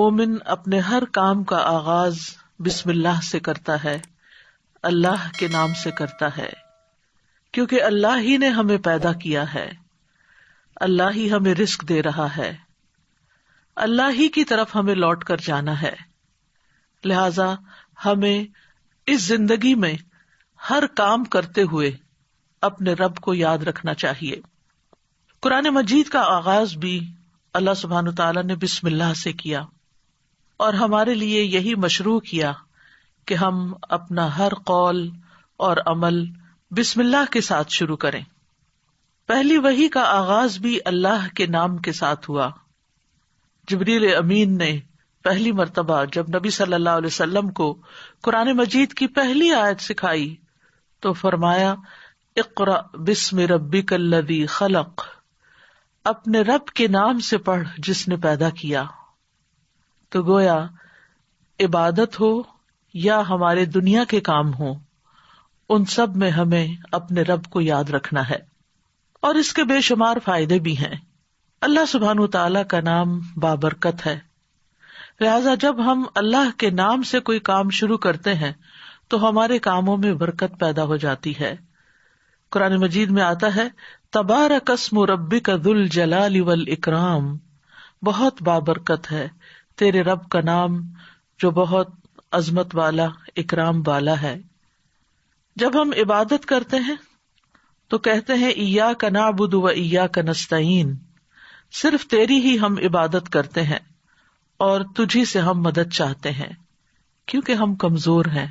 مومن اپنے ہر کام کا آغاز بسم اللہ سے کرتا ہے، اللہ کے نام سے کرتا ہے، کیونکہ اللہ ہی نے ہمیں پیدا کیا ہے، اللہ ہی ہمیں رزق دے رہا ہے، اللہ ہی کی طرف ہمیں لوٹ کر جانا ہے۔ لہذا ہمیں اس زندگی میں ہر کام کرتے ہوئے اپنے رب کو یاد رکھنا چاہیے۔ قرآن مجید کا آغاز بھی اللہ سبحانہ تعالیٰ نے بسم اللہ سے کیا، اور ہمارے لیے یہی مشروع کیا کہ ہم اپنا ہر قول اور عمل بسم اللہ کے ساتھ شروع کریں۔ پہلی وحی کا آغاز بھی اللہ کے نام کے ساتھ ہوا۔ جبریل امین نے پہلی مرتبہ جب نبی صلی اللہ علیہ وسلم کو قرآن مجید کی پہلی آیت سکھائی تو فرمایا اقرأ بسم ربک الذی خلق، اپنے رب کے نام سے پڑھ جس نے پیدا کیا۔ تو گویا عبادت ہو یا ہمارے دنیا کے کام ہوں، ان سب میں ہمیں اپنے رب کو یاد رکھنا ہے، اور اس کے بے شمار فائدے بھی ہیں۔ اللہ سبحانہ تعالیٰ کا نام بابرکت ہے، لہذا جب ہم اللہ کے نام سے کوئی کام شروع کرتے ہیں تو ہمارے کاموں میں برکت پیدا ہو جاتی ہے۔ قرآن مجید میں آتا ہے تبارک اسم ربک ذو الجلال والاکرام، بہت بابرکت ہے تیرے رب کا نام جو بہت عظمت والا، اکرام والا ہے۔ جب ہم عبادت کرتے ہیں تو کہتے ہیں ایاک نعبد و ایاک نستعین، صرف تیری ہی ہم عبادت کرتے ہیں اور تجھی سے ہم مدد چاہتے ہیں، کیونکہ ہم کمزور ہیں،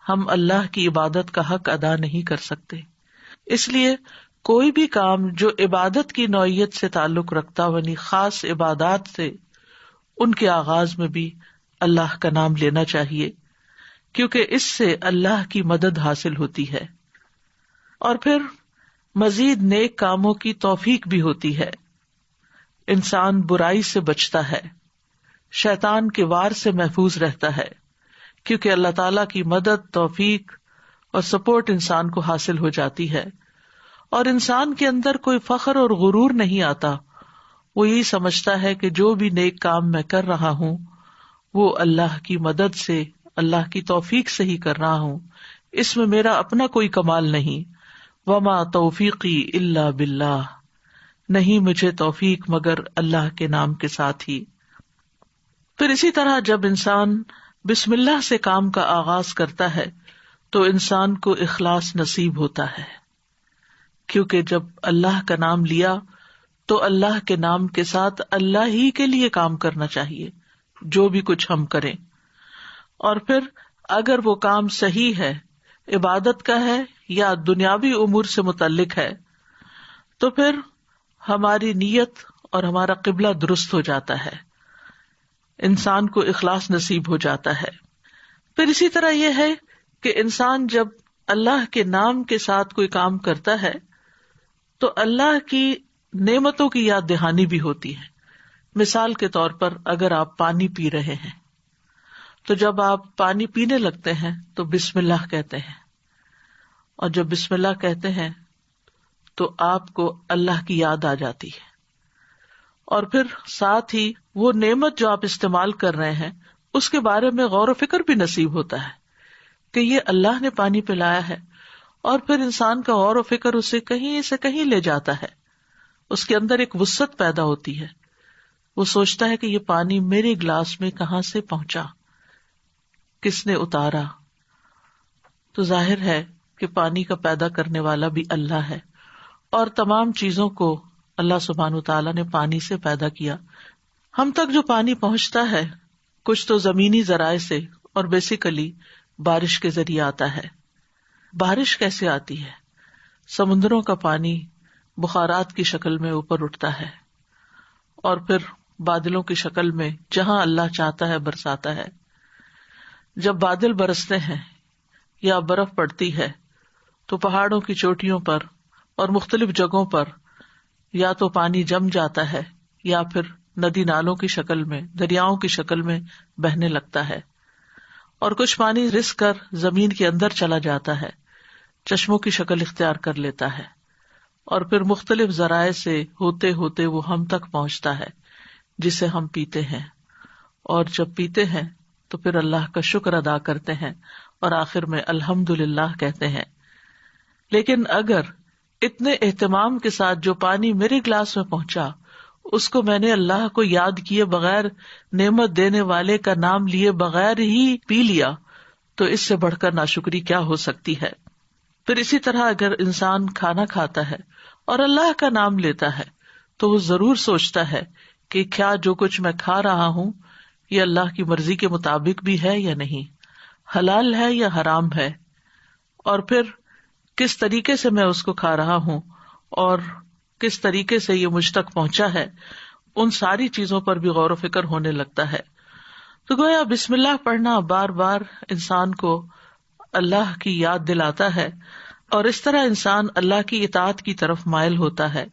ہم اللہ کی عبادت کا حق ادا نہیں کر سکتے۔ اس لیے کوئی بھی کام جو عبادت کی نوعیت سے تعلق رکھتا ہو، یعنی خاص عبادات سے، ان کے آغاز میں بھی اللہ کا نام لینا چاہیے، کیونکہ اس سے اللہ کی مدد حاصل ہوتی ہے، اور پھر مزید نیک کاموں کی توفیق بھی ہوتی ہے۔ انسان برائی سے بچتا ہے، شیطان کے وار سے محفوظ رہتا ہے، کیونکہ اللہ تعالیٰ کی مدد، توفیق اور سپورٹ انسان کو حاصل ہو جاتی ہے، اور انسان کے اندر کوئی فخر اور غرور نہیں آتا۔ وہ یہی سمجھتا ہے کہ جو بھی نیک کام میں کر رہا ہوں وہ اللہ کی مدد سے، اللہ کی توفیق سے ہی کر رہا ہوں، اس میں میرا اپنا کوئی کمال نہیں۔ وما توفیقی الا باللہ، نہیں مجھے توفیق مگر اللہ کے نام کے ساتھ ہی۔ پھر اسی طرح جب انسان بسم اللہ سے کام کا آغاز کرتا ہے تو انسان کو اخلاص نصیب ہوتا ہے، کیونکہ جب اللہ کا نام لیا تو اللہ کے نام کے ساتھ اللہ ہی کے لیے کام کرنا چاہیے، جو بھی کچھ ہم کریں۔ اور پھر اگر وہ کام صحیح ہے، عبادت کا ہے یا دنیاوی امور سے متعلق ہے، تو پھر ہماری نیت اور ہمارا قبلہ درست ہو جاتا ہے، انسان کو اخلاص نصیب ہو جاتا ہے۔ پھر اسی طرح یہ ہے کہ انسان جب اللہ کے نام کے ساتھ کوئی کام کرتا ہے تو اللہ کی نعمتوں کی یاد دہانی بھی ہوتی ہے۔ مثال کے طور پر اگر آپ پانی پی رہے ہیں تو جب آپ پانی پینے لگتے ہیں تو بسم اللہ کہتے ہیں، اور جب بسم اللہ کہتے ہیں تو آپ کو اللہ کی یاد آ جاتی ہے، اور پھر ساتھ ہی وہ نعمت جو آپ استعمال کر رہے ہیں اس کے بارے میں غور و فکر بھی نصیب ہوتا ہے کہ یہ اللہ نے پانی پلایا ہے، اور پھر انسان کا غور و فکر اسے کہیں سے کہیں لے جاتا ہے، اس کے اندر ایک وسعت پیدا ہوتی ہے، وہ سوچتا ہے کہ یہ پانی میرے گلاس میں کہاں سے پہنچا، کس نے اتارا۔ تو ظاہر ہے کہ پانی کا پیدا کرنے والا بھی اللہ ہے، اور تمام چیزوں کو اللہ سبحانہ تعالیٰ نے پانی سے پیدا کیا۔ ہم تک جو پانی پہنچتا ہے کچھ تو زمینی ذرائع سے اور بیسیکلی بارش کے ذریعے آتا ہے۔ بارش کیسے آتی ہے؟ سمندروں کا پانی بخارات کی شکل میں اوپر اٹھتا ہے اور پھر بادلوں کی شکل میں جہاں اللہ چاہتا ہے برساتا ہے۔ جب بادل برستے ہیں یا برف پڑتی ہے تو پہاڑوں کی چوٹیوں پر اور مختلف جگہوں پر یا تو پانی جم جاتا ہے یا پھر ندی نالوں کی شکل میں، دریاؤں کی شکل میں بہنے لگتا ہے، اور کچھ پانی رس کر زمین کے اندر چلا جاتا ہے، چشموں کی شکل اختیار کر لیتا ہے، اور پھر مختلف ذرائع سے ہوتے ہوتے وہ ہم تک پہنچتا ہے جسے ہم پیتے ہیں، اور جب پیتے ہیں تو پھر اللہ کا شکر ادا کرتے ہیں اور آخر میں الحمدللہ کہتے ہیں. لیکن اگر اتنے اہتمام کے ساتھ جو پانی میرے گلاس میں پہنچا اس کو میں نے اللہ کو یاد کیے بغیر، نعمت دینے والے کا نام لیے بغیر ہی پی لیا، تو اس سے بڑھ کر ناشکری کیا ہو سکتی ہے. پھر اسی طرح اگر انسان کھانا کھاتا ہے اور اللہ کا نام لیتا ہے تو وہ ضرور سوچتا ہے کہ کیا جو کچھ میں کھا رہا ہوں یہ اللہ کی مرضی کے مطابق بھی ہے یا نہیں، حلال ہے یا حرام ہے، اور پھر کس طریقے سے میں اس کو کھا رہا ہوں اور کس طریقے سے یہ مجھ تک پہنچا ہے، ان ساری چیزوں پر بھی غور و فکر ہونے لگتا ہے. تو گویا بسم اللہ پڑھنا بار بار انسان کو اللہ کی یاد دلاتا ہے اور اس طرح انسان اللہ کی اطاعت کی طرف مائل ہوتا ہے،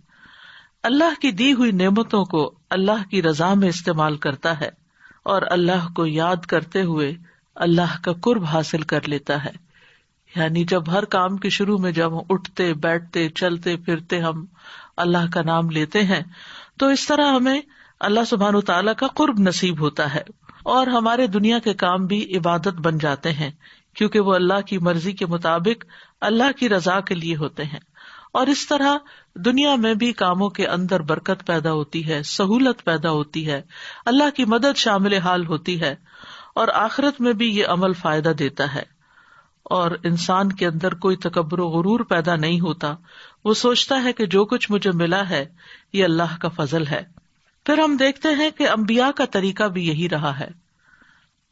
اللہ کی دی ہوئی نعمتوں کو اللہ کی رضا میں استعمال کرتا ہے اور اللہ کو یاد کرتے ہوئے اللہ کا قرب حاصل کر لیتا ہے. یعنی جب ہر کام کے شروع میں جب اٹھتے بیٹھتے چلتے پھرتے ہم اللہ کا نام لیتے ہیں تو اس طرح ہمیں اللہ سبحانہ وتعالیٰ کا قرب نصیب ہوتا ہے اور ہمارے دنیا کے کام بھی عبادت بن جاتے ہیں، کیونکہ وہ اللہ کی مرضی کے مطابق اللہ کی رضا کے لیے ہوتے ہیں. اور اس طرح دنیا میں بھی کاموں کے اندر برکت پیدا ہوتی ہے، سہولت پیدا ہوتی ہے، اللہ کی مدد شامل حال ہوتی ہے، اور آخرت میں بھی یہ عمل فائدہ دیتا ہے. اور انسان کے اندر کوئی تکبر و غرور پیدا نہیں ہوتا، وہ سوچتا ہے کہ جو کچھ مجھے ملا ہے یہ اللہ کا فضل ہے. پھر ہم دیکھتے ہیں کہ انبیاء کا طریقہ بھی یہی رہا ہے.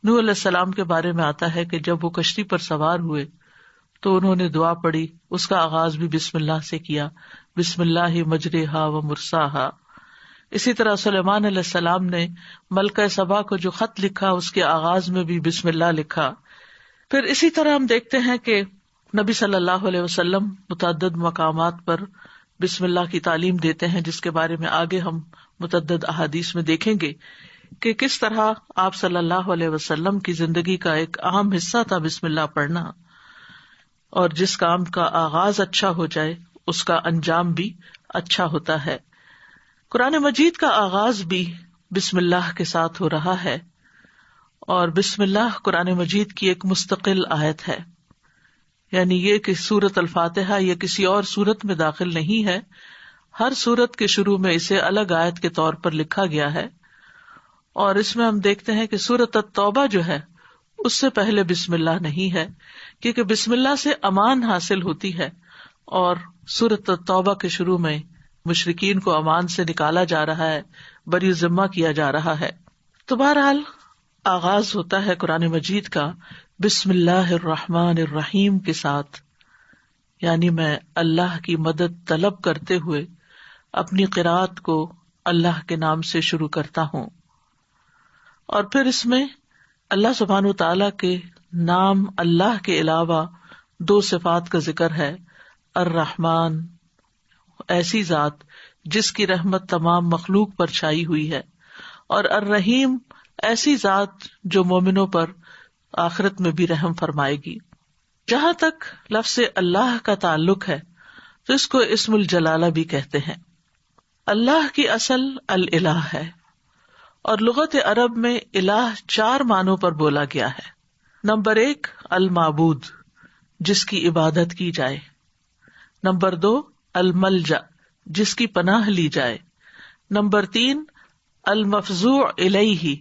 نوح علیہ السلام کے بارے میں آتا ہے کہ جب وہ کشتی پر سوار ہوئے تو انہوں نے دعا پڑھی، اس کا آغاز بھی بسم اللہ سے کیا، بسم اللہ مجریہا و مرساہا. اسی طرح سلیمان علیہ السلام نے ملکہ سبا کو جو خط لکھا اس کے آغاز میں بھی بسم اللہ لکھا. پھر اسی طرح ہم دیکھتے ہیں کہ نبی صلی اللہ علیہ وسلم متعدد مقامات پر بسم اللہ کی تعلیم دیتے ہیں، جس کے بارے میں آگے ہم متعدد احادیث میں دیکھیں گے کہ کس طرح آپ صلی اللہ علیہ وسلم کی زندگی کا ایک اہم حصہ تھا بسم اللہ پڑھنا، اور جس کام کا آغاز اچھا ہو جائے اس کا انجام بھی اچھا ہوتا ہے. قرآن مجید کا آغاز بھی بسم اللہ کے ساتھ ہو رہا ہے، اور بسم اللہ قرآن مجید کی ایک مستقل آیت ہے. یعنی یہ کہ سورۃ الفاتحہ یہ کسی اور سورت میں داخل نہیں ہے، ہر سورت کے شروع میں اسے الگ آیت کے طور پر لکھا گیا ہے. اور اس میں ہم دیکھتے ہیں کہ سورۃ التوبہ جو ہے اس سے پہلے بسم اللہ نہیں ہے، کیونکہ بسم اللہ سے امان حاصل ہوتی ہے، اور سورۃ التوبہ کے شروع میں مشرکین کو امان سے نکالا جا رہا ہے، بری ذمہ کیا جا رہا ہے. تو بہرحال آغاز ہوتا ہے قرآن مجید کا بسم اللہ الرحمن الرحیم کے ساتھ، یعنی میں اللہ کی مدد طلب کرتے ہوئے اپنی قرات کو اللہ کے نام سے شروع کرتا ہوں. اور پھر اس میں اللہ سبحانہ وتعالیٰ کے نام اللہ کے علاوہ 2 صفات کا ذکر ہے. الرحمن، ایسی ذات جس کی رحمت تمام مخلوق پر چھائی ہوئی ہے، اور الرحیم، ایسی ذات جو مومنوں پر آخرت میں بھی رحم فرمائے گی. جہاں تک لفظ اللہ کا تعلق ہے تو اس کو اسم الجلالہ بھی کہتے ہیں. اللہ کی اصل الالہ ہے، اور لغت عرب میں الہ 4 معنوں پر بولا گیا ہے. نمبر 1 المعبود، جس کی عبادت کی جائے. نمبر 2 الملجا، جس کی پناہ لی جائے. نمبر 3 المفزوع الیہ،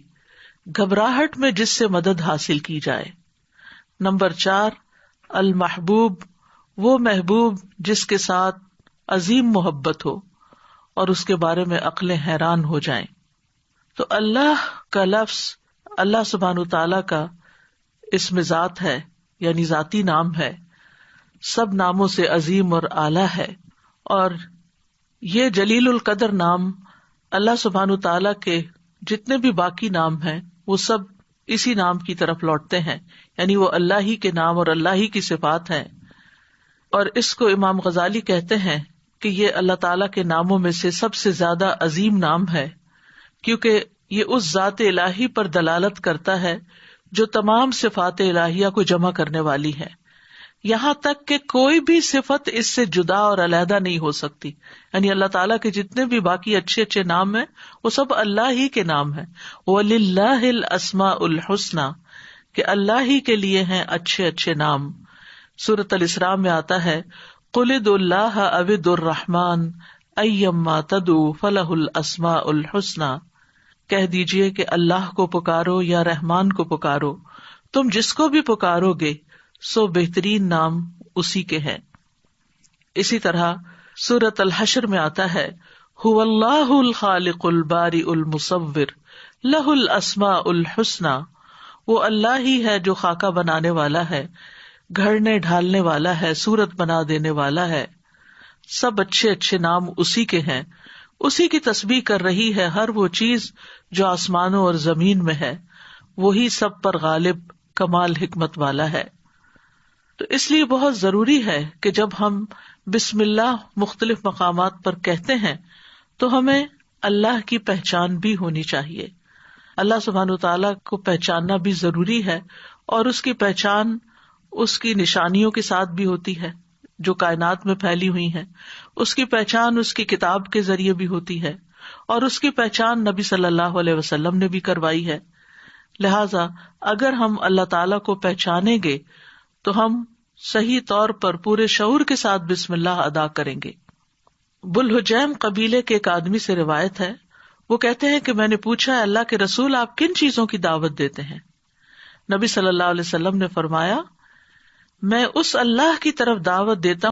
گھبراہٹ میں جس سے مدد حاصل کی جائے. نمبر 4 المحبوب، وہ محبوب جس کے ساتھ عظیم محبت ہو اور اس کے بارے میں عقلیں حیران ہو جائیں. تو اللہ کا لفظ اللہ سبحانہ تعالیٰ کا اسم ذات ہے، یعنی ذاتی نام ہے، سب ناموں سے عظیم اور اعلیٰ ہے. اور یہ جلیل القدر نام اللہ سبحانہ تعالیٰ کے جتنے بھی باقی نام ہیں وہ سب اسی نام کی طرف لوٹتے ہیں، یعنی وہ اللہ ہی کے نام اور اللہ ہی کی صفات ہیں. اور اس کو امام غزالی کہتے ہیں کہ یہ اللہ تعالیٰ کے ناموں میں سے سب سے زیادہ عظیم نام ہے، کیونکہ یہ اس ذات الہی پر دلالت کرتا ہے جو تمام صفات الہیہ کو جمع کرنے والی ہے. یہاں تک کہ کوئی بھی صفت اس سے جدا اور علیحدہ نہیں ہو سکتی. یعنی اللہ تعالیٰ کے جتنے بھی باقی اچھے اچھے نام ہیں وہ سب اللہ ہی کے نام ہیں. وَلِلَّهِ الْأَسْمَاءُ الْحُسْنَى، کہ اللہ ہی کے لیے ہیں اچھے اچھے نام. سورۃ الاسراء میں آتا ہے قُلِ ادْعُوا اللَّهَ أَوِ ادْعُوا الرَّحْمَٰنَ أَيَّمَّا تَدْعُوا فَلَهُ الْأَسْمَاءُ الْحُسْنَى، کہہ دیجئے کہ اللہ کو پکارو یا رحمان کو پکارو، تم جس کو بھی پکارو گے سو بہترین نام اسی کے ہیں. اسی طرح سورۃ الحشر میں آتا ہے هو اللہ الخالق البارئ المصور لہ الاسماء الحسنى، وہ اللہ ہی ہے جو خاکہ بنانے والا ہے، گھڑنے ڈھالنے والا ہے، صورت بنا دینے والا ہے. سب اچھے اچھے نام اسی کے ہیں. اسی کی تسبیح کر رہی ہے ہر وہ چیز جو آسمانوں اور زمین میں ہے، وہی سب پر غالب کمال حکمت والا ہے. تو اس لیے بہت ضروری ہے کہ جب ہم بسم اللہ مختلف مقامات پر کہتے ہیں تو ہمیں اللہ کی پہچان بھی ہونی چاہیے. اللہ سبحانہ وتعالیٰ کو پہچاننا بھی ضروری ہے، اور اس کی پہچان اس کی نشانیوں کے ساتھ بھی ہوتی ہے جو کائنات میں پھیلی ہوئی ہیں. اس کی پہچان اس کی کتاب کے ذریعے بھی ہوتی ہے، اور اس کی پہچان نبی صلی اللہ علیہ وسلم نے بھی کروائی ہے. لہذا اگر ہم اللہ تعالیٰ کو پہچانیں گے تو ہم صحیح طور پر پورے شعور کے ساتھ بسم اللہ ادا کریں گے. بلحجیم قبیلے کے ایک آدمی سے روایت ہے، وہ کہتے ہیں کہ میں نے پوچھا اللہ کے رسول آپ کن چیزوں کی دعوت دیتے ہیں؟ نبی صلی اللہ علیہ وسلم نے فرمایا میں اس اللہ کی طرف دعوت دیتا